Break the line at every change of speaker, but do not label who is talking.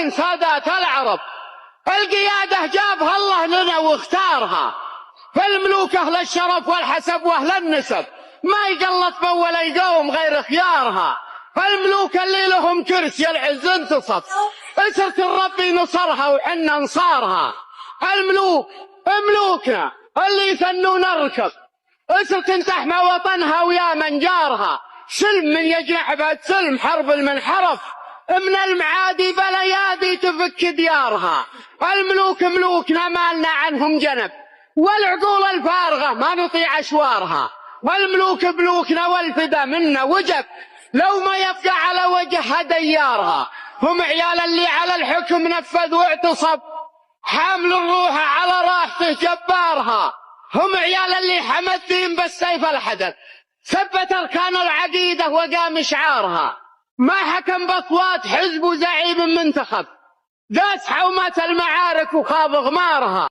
من سادات العرب. القيادة جابها الله لنا واختارها، فالملوك أهل الشرف والحسب وأهل النسب، ما يقلط من ولا يقوم غير خيارها. فالملوك اللي لهم كرسي العز انتصف، اسرة الرب نصرها وحنا نصارها. الملوك ملوكنا اللي يثنوا نركب، اسرة تحمى وطنها ويا من جارها. سلم من يجنح بعد سلم، حرب المنحرف من المعادي بليادي تفك ديارها. الملوك ملوكنا مالنا عنهم جنب، والعقول الفارغة ما نطيع أشوارها. والملوك ملوكنا والفدا منا وجب، لو ما يبقى على وجهها ديارها. هم عيال اللي على الحكم نفذ واعتصب، حامل الروح على راحته جبارها. هم عيال اللي حمى الدين بالسيف الحدث، ثبت أركان العقيدة وقام شعارها. ما حكم بأصوات حزب وزعيم منتخب، داس حومات المعارك وخاض غمارها.